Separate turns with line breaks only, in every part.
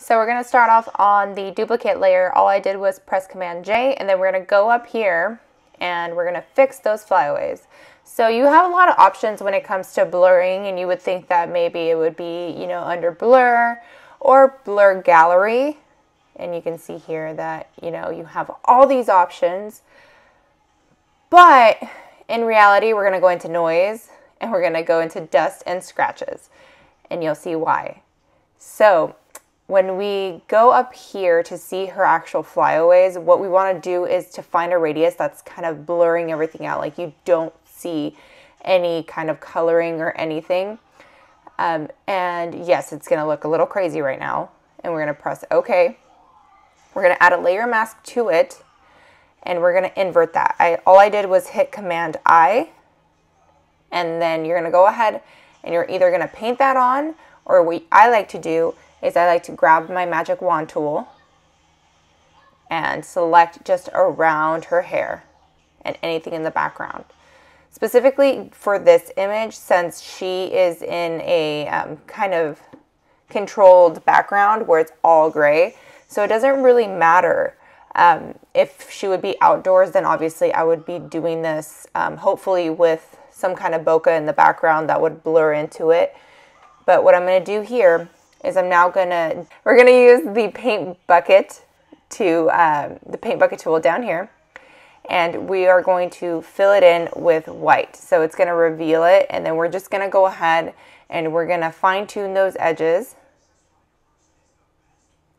So we're going to start off on the duplicate layer. All I did was press Command J, and then we're going to go up here and we're going to fix those flyaways. So you have a lot of options when it comes to blurring, and you would think that maybe it would be, you know, under blur or blur gallery. And you can see here that, you know, you have all these options. But in reality, we're going to go into noise and we're going to go into dust and scratches, and you'll see why. So when we go up here to see her actual flyaways, what we want to do is to find a radius that's kind of blurring everything out. Like you don't see any kind of coloring or anything. And yes, it's going to look a little crazy right now. And we're going to press OK. We're going to add a layer mask to it, and we're going to invert that. All I did was hit Command I, and then you're going to go ahead and you're either going to paint that on, or what I like to do is I like to grab my magic wand tool and select just around her hair and anything in the background. Specifically for this image, since she is in a kind of controlled background where it's all gray, so it doesn't really matter. If she would be outdoors, then obviously I would be doing this hopefully with some kind of bokeh in the background that would blur into it. But what I'm going to do here is we're going to use the paint bucket tool down here, and we are going to fill it in with white. So it's going to reveal it, and then we're just going to go ahead and we're going to fine tune those edges.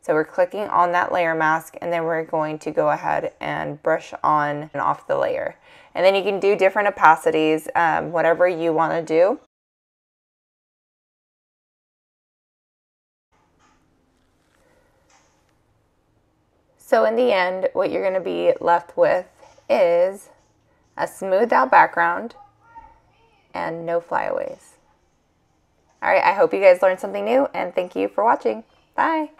So we're clicking on that layer mask, and then we're going to go ahead and brush on and off the layer. And then you can do different opacities, whatever you want to do. So in the end, what you're going to be left with is a smoothed out background and no flyaways. All right, I hope you guys learned something new, and thank you for watching. Bye.